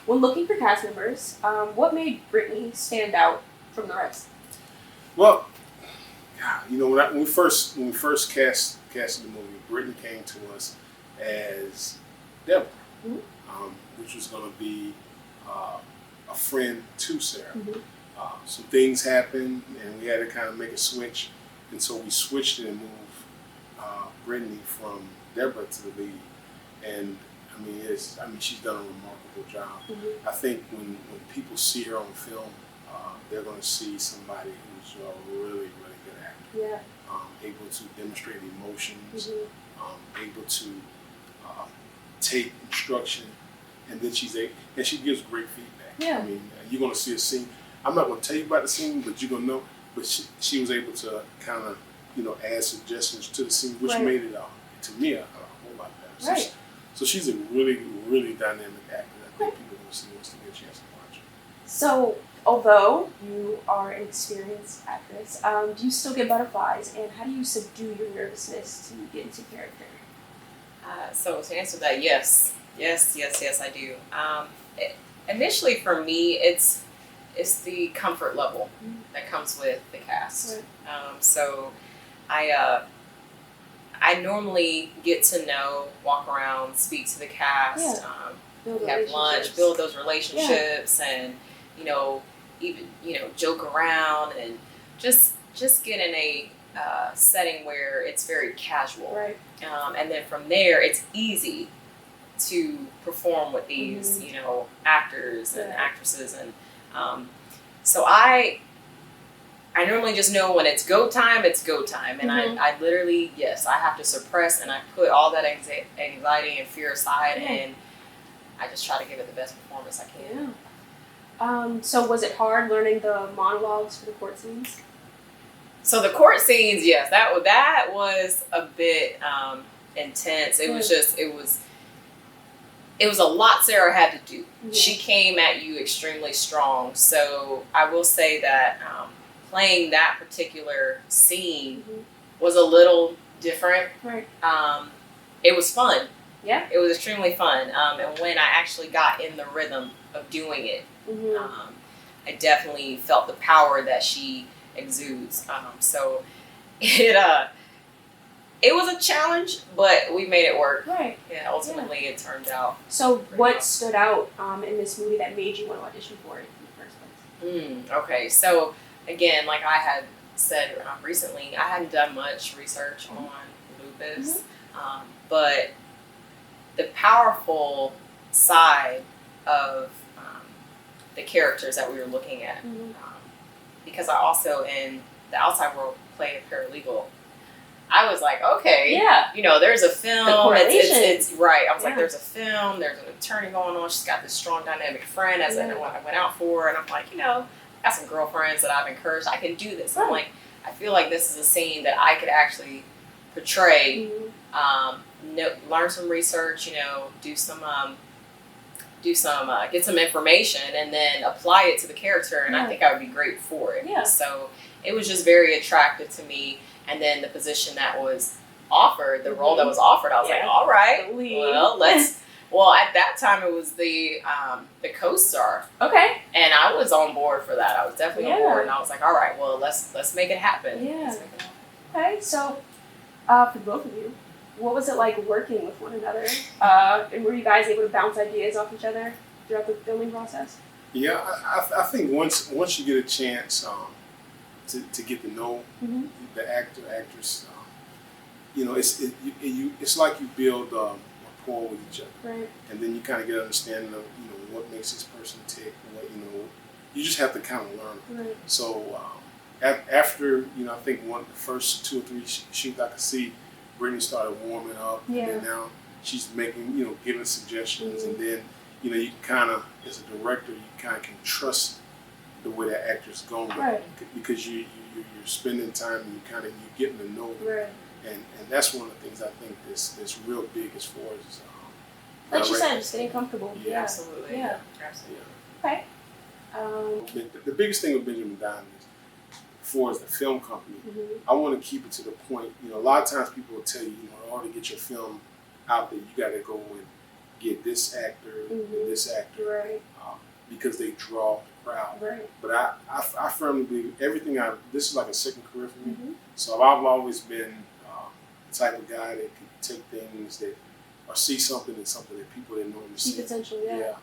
when looking for cast members, what made Brittany stand out from the rest? Well, when we first casted the movie, Brittany came to us as Deborah, which was going to be a friend to Sarah. Some things happened, and we had to kind of make a switch, and so we switched it and moved Brittany from Deborah to the lead. And she's done a remarkable job. I think when people see her on film, they're going to see somebody who's a really, really good actor. Yeah. Able to demonstrate emotions, able to take instruction, and then she gives great feedback. Yeah. I mean, you're going to see a scene. I'm not going to tell you about the scene, but you're going to know. But she was able to kind of, add suggestions to the scene, which made it, to me, a whole lot better. Right. So she's a really, really dynamic actor. I think people are going to see once they get a chance to watch her. So, although you are an experienced actress, do you still get butterflies, and how do you subdue your nervousness to get into character? So to answer that, yes, I do. Initially, for me, it's the comfort level that comes with the cast. Right. So I normally get to know, walk around, speak to the cast, have lunch, build those relationships, and even joke around, and just get in a setting where it's very casual. Right. And then from there, it's easy to perform with these actors and actresses, and so I normally just know when it's go time, and I literally, I have to suppress, and I put all that anxiety and fear aside, and I just try to give it the best performance I can. Yeah. So was it hard learning the monologues for the court scenes? So the court scenes, yes, that was a bit intense. It was a lot Sarah had to do. She came at you extremely strong. So I will say that playing that particular scene was a little different. Right. It was fun. Yeah. It was extremely fun. And when I actually got in the rhythm of doing it, I definitely felt the power that she exudes. So it was a challenge, but we made it work. Right. Yeah, ultimately it turned out. So what stood out in this movie that made you want to audition for it in the first place? Okay, so again, like I had said recently, I hadn't done much research on lupus, but the powerful side of the characters that we were looking at, because I also in the outside world play a paralegal. I was like, okay, there's a film. It's right. I was like, there's a film. There's an attorney going on. She's got this strong dynamic friend, as I went out for, and I'm like, I got some girlfriends that I've encouraged. I can do this. I'm like, I feel like this is a scene that I could actually portray. Learn some research. Do some get some information, and then apply it to the character. And I think I would be great for it. Yeah. So it was just very attractive to me. And then the position that was offered, the role that was offered, I was like, all right, well, let's. Well, at that time, it was the co-star. Okay. And I was on board for that. I was definitely on board, and I was like, all right, well, let's make it happen. Yeah. Let's make it happen. Okay, so for both of you, what was it like working with one another? And were you guys able to bounce ideas off each other throughout the filming process? Yeah, I think once you get a chance to get to know the actor, actress, it's like you build rapport with each other, right? And then you kind of get an understanding of what makes this person tick. You just have to kind of learn. Right. So after I think the first 2 or 3 shoots, I could see Brittany started warming up, and then now she's making giving suggestions, and then you kind of, as a director, you kind of can trust the way that actor's going, because you're spending time and you're getting to know them, and that's one of the things I think that's real big as far as like you said, just getting comfortable. Yeah, absolutely. Yeah. Absolutely. Okay. The biggest thing with Benjamin Diamond is, as far as the film company, I want to keep it to the point. A lot of times people will tell you, in order to get your film out there, you got to go and get this actor and this actor Right. because they draw the crowd. Right. But I firmly believe this is like a second career for me. Mm-hmm. So I've always been the type of guy that can take things that, or see something in something that people didn't normally see. Potential, yeah.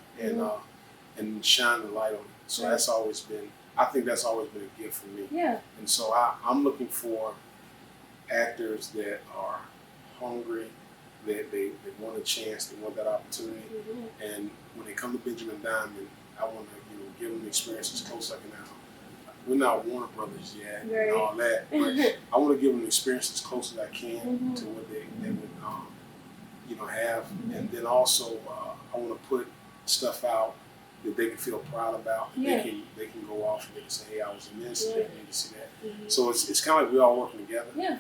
And shine the light on it. So Right. I think that's always been a gift for me. Yeah. And so I'm looking for actors that are hungry, that they want a chance, they want that opportunity. Mm-hmm. And when they come to Benjamin Diamond, I want to give them the experience as close as I can now. We're not Warner Brothers yet Right. and all that, but I want to give them the experience as close as I can Mm-hmm. to what they would have. Mm-hmm. And then also I want to put stuff out that they can feel proud about. Yeah. They can go off and they can say, hey, I was in this, Yeah. and they can see that. Mm-hmm. So it's kind of like we're all working together. Yeah.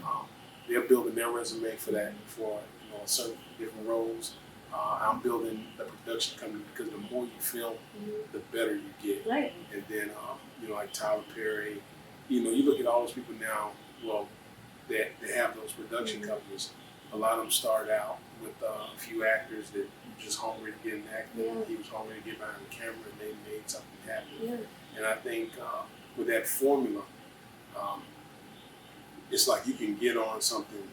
They're building their resume for that, for certain different roles. I'm building the production company because the more you film, the better you get. Right. And then like Tyler Perry, you look at all those people now. Well, that they have those production companies. A lot of them started out with a few actors that were just hungry to get in acting. Yeah. He was hungry to get behind the camera, and they made something happen. Yeah. And I think with that formula, it's like you can get on something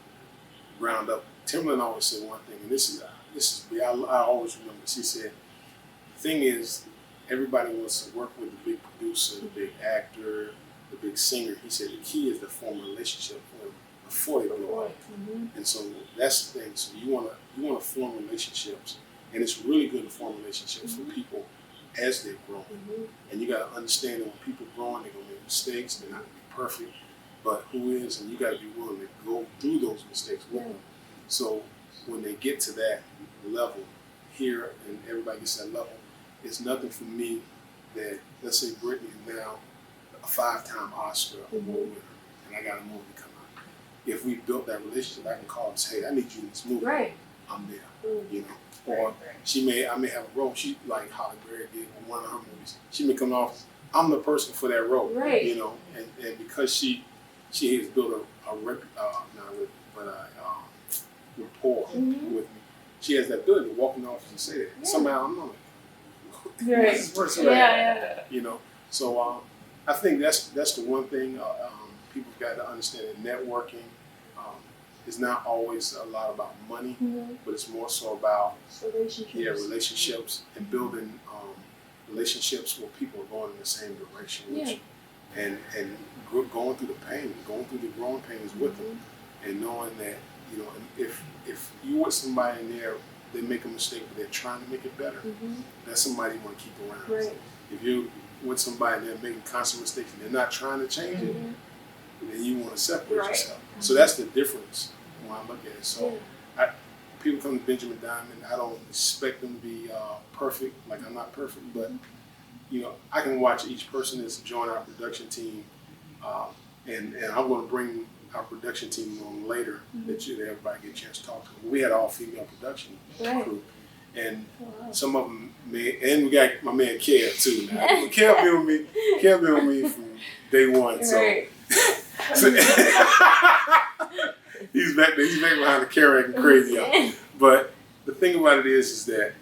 ground up. Timberland always said one thing, and this is I always remember this. He said, the thing is, everybody wants to work with the big producer, the big actor, the big singer. He said the key is to form a relationship with them before they blow up. Mm-hmm. And so that's the thing. So you wanna form relationships, and it's really good to form relationships with people as they grow. Mm-hmm. And you gotta understand that when people growing, they're gonna make mistakes. They're not gonna be perfect, but who is? And you gotta be willing to go through those mistakes with them. So when they get to that level here, and everybody gets to that level, it's nothing for me that, let's say Brittany is now a 5-time Oscar award winner, and I got a movie to come out. If we built that relationship, I can call and say, hey, I need you in this movie. Right. I'm there. Mm-hmm. Or I may have a role. She, like Holly Berry did in one of her movies. She may come off, I'm the person for that role. Right. And because she has built a rapport with me. She has that ability to walk in the office and say that. Yeah. Somehow I'm like, Right. this person Yeah. So I think that's the one thing people got to understand that networking is not always a lot about money, but it's more so about relationships and building relationships where people are going in the same direction with you, and going through the pain, going through the growing pains with them, and knowing that if you with somebody in there, they make a mistake but they're trying to make it better, that's somebody you want to keep around. Right. If you with somebody and they're making constant mistakes and they're not trying to change it, then you want to separate yourself. So that's the difference when I look at it. So people come to Benjamin Diamond, I don't expect them to be perfect, like I'm not perfect, but I can watch each person that's joined our production team, and I'm going to bring our production team on later that everybody get a chance to talk to them. We had an all-female production crew, and some of them and we got my man Kev too. Now Kev been with me from day one, so, so he's back there. He's back behind the camera acting crazy out. But the thing about it is that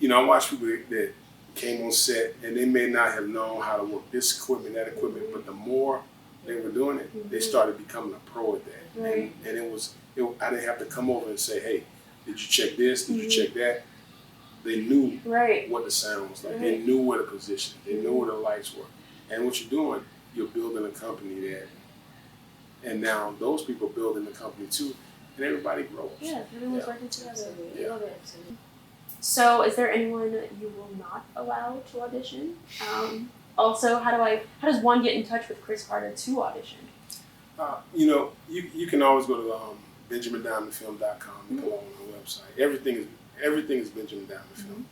I watch people that came on set and they may not have known how to work this equipment, that equipment, but the more they were doing it, they started becoming a pro at that. Right. And I didn't have to come over and say, hey, did you check this? Did you check that? They knew what the sound was like. They knew where to position. They knew where the lights were. And what you're doing, you're building a company and now those people are building the company too, and everybody grows. Yeah, everyone's working together. Yeah. I love it. So, is there anyone you will not allow to audition? Also, how does one get in touch with Chris Carter to audition? You can always go to BenjaminDiamondFilm.com and go on our website. Everything is Benjamin Diamond Film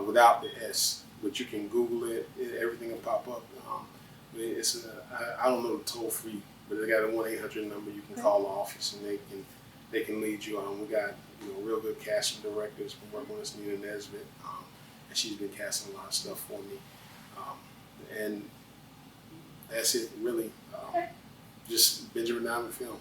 without the S, but you can Google it. Everything will pop up. I don't know the toll free, but they got a 1-800 number. You can call the office and they can lead you on. We got real good casting directors. Been working with us, Nina Nesbitt, and she's been casting a lot of stuff for me. And that's it, really. Just Benjamin Diamond Film.